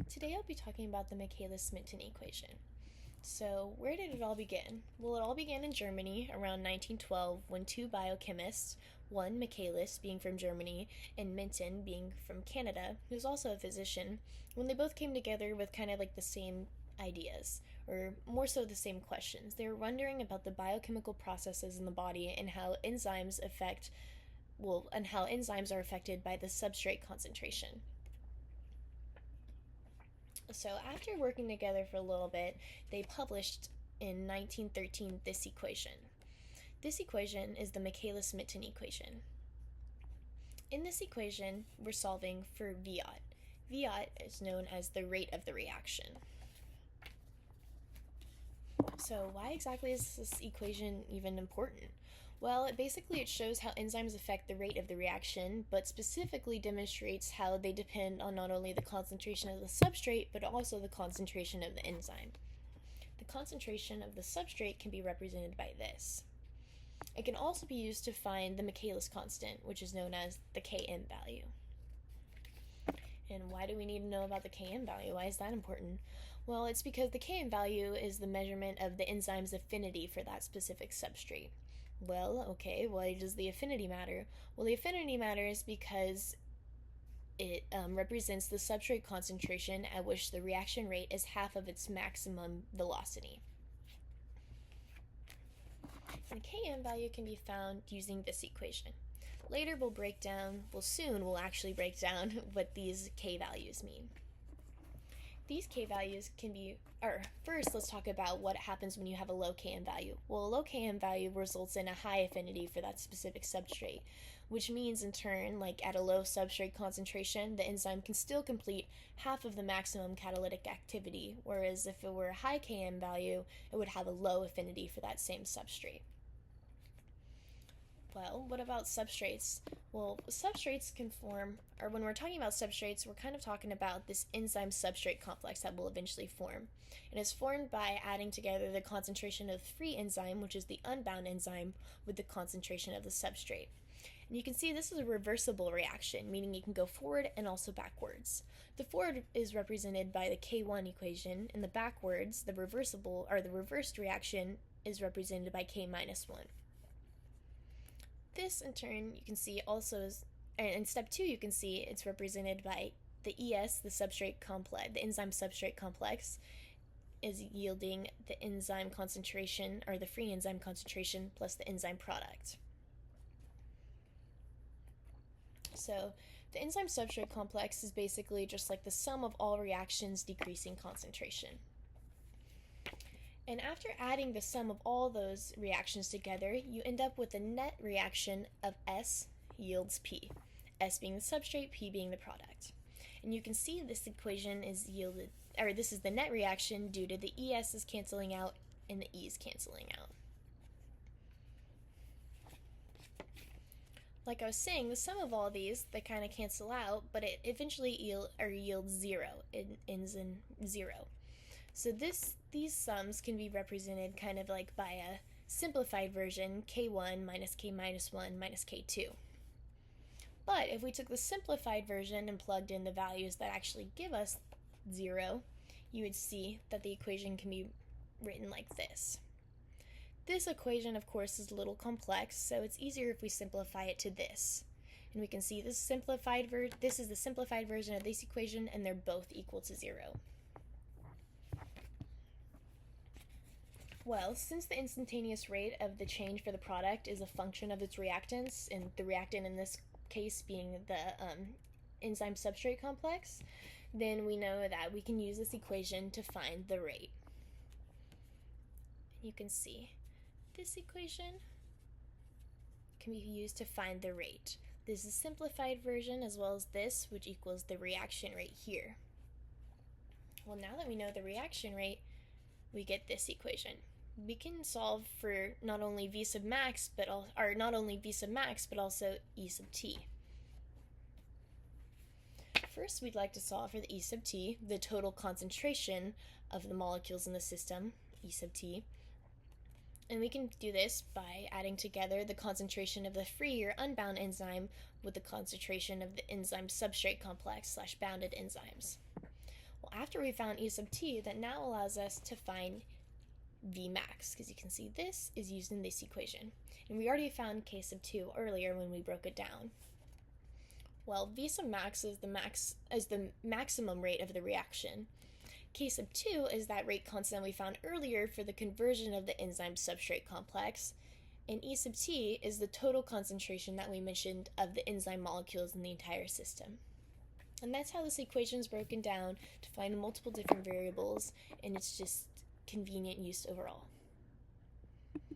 Today I'll be talking about the Michaelis-Menten equation. So, where did it all begin? Well, it all began in Germany around 1912 when two biochemists, one Michaelis being from Germany and Menten being from Canada, who's also a physician, when they both came together with kind of like the same ideas, or more so the same questions. They were wondering about the biochemical processes in the body and how enzymes are affected by the substrate concentration. So, after working together for a little bit, they published in 1913 this equation. This equation is the Michaelis-Menten equation. In this equation, we're solving for Viot. Viot is known as the rate of the reaction. So, why exactly is this equation even important? Well, it shows how enzymes affect the rate of the reaction, but specifically demonstrates how they depend on not only the concentration of the substrate, but also the concentration of the enzyme. The concentration of the substrate can be represented by this. It can also be used to find the Michaelis constant, which is known as the Km value. And why do we need to know about the Km value? Why is that important? Well, it's because the Km value is the measurement of the enzyme's affinity for that specific substrate. Well, okay, why does the affinity matter? Well, the affinity matters because it represents the substrate concentration at which the reaction rate is half of its maximum velocity. And the Km value can be found using this equation. Later we'll break down what these K values mean. These K values can be, first let's talk about what happens when you have a low Km value. Well, a low Km value results in a high affinity for that specific substrate, which means in turn, like at a low substrate concentration, the enzyme can still complete half of the maximum catalytic activity, whereas if it were a high Km value, it would have a low affinity for that same substrate. Well, what about substrates? Well, substrates can form, or when we're talking about substrates, we're kind of talking about this enzyme substrate complex that will eventually form. It is formed by adding together the concentration of the free enzyme, which is the unbound enzyme, with the concentration of the substrate. And you can see this is a reversible reaction, meaning it can go forward and also backwards. The forward is represented by the K1 equation, and the backwards, the reversed reaction, is represented by K minus 1. This, in turn, you can see also is, in step 2, you can see it's represented by the ES, the enzyme substrate complex, is yielding the enzyme concentration, or the free enzyme concentration, plus the enzyme product. So, the enzyme substrate complex is basically just like the sum of all reactions decreasing concentration. And after adding the sum of all those reactions together, you end up with a net reaction of S yields P. S being the substrate, P being the product. And you can see this equation is this is the net reaction due to the ES is canceling out and the E's canceling out. Like I was saying, the sum of all these, they kind of cancel out, but it eventually yields 0. It ends in 0. So these sums can be represented kind of like by a simplified version, K1 minus K minus 1 minus K2. But if we took the simplified version and plugged in the values that actually give us 0, you would see that the equation can be written like this. This equation, of course, is a little complex, so it's easier if we simplify it to this. And we can see this is the simplified version of this equation, and they're both equal to 0. Well, since the instantaneous rate of the change for the product is a function of its reactants, and the reactant in this case being the enzyme substrate complex, then we know that we can use this equation to find the rate. You can see this equation can be used to find the rate. This is a simplified version as well as this, which equals the reaction rate here. Well, now that we know the reaction rate, we get this equation. We can solve for not only V sub max, but also E sub t. First, we'd like to solve for the E sub t, the total concentration of the molecules in the system, E sub t. And we can do this by adding together the concentration of the free or unbound enzyme with the concentration of the enzyme substrate complex / bounded enzymes. Well, after we found E sub t, that now allows us to find V max, because you can see this is used in this equation. And we already found K sub 2 earlier when we broke it down. Well, V sub max is the maximum rate of the reaction. K sub 2 is that rate constant we found earlier for the conversion of the enzyme substrate complex, and E sub t is the total concentration that we mentioned of the enzyme molecules in the entire system. And that's how this equation is broken down to find multiple different variables, and it's just convenient use overall.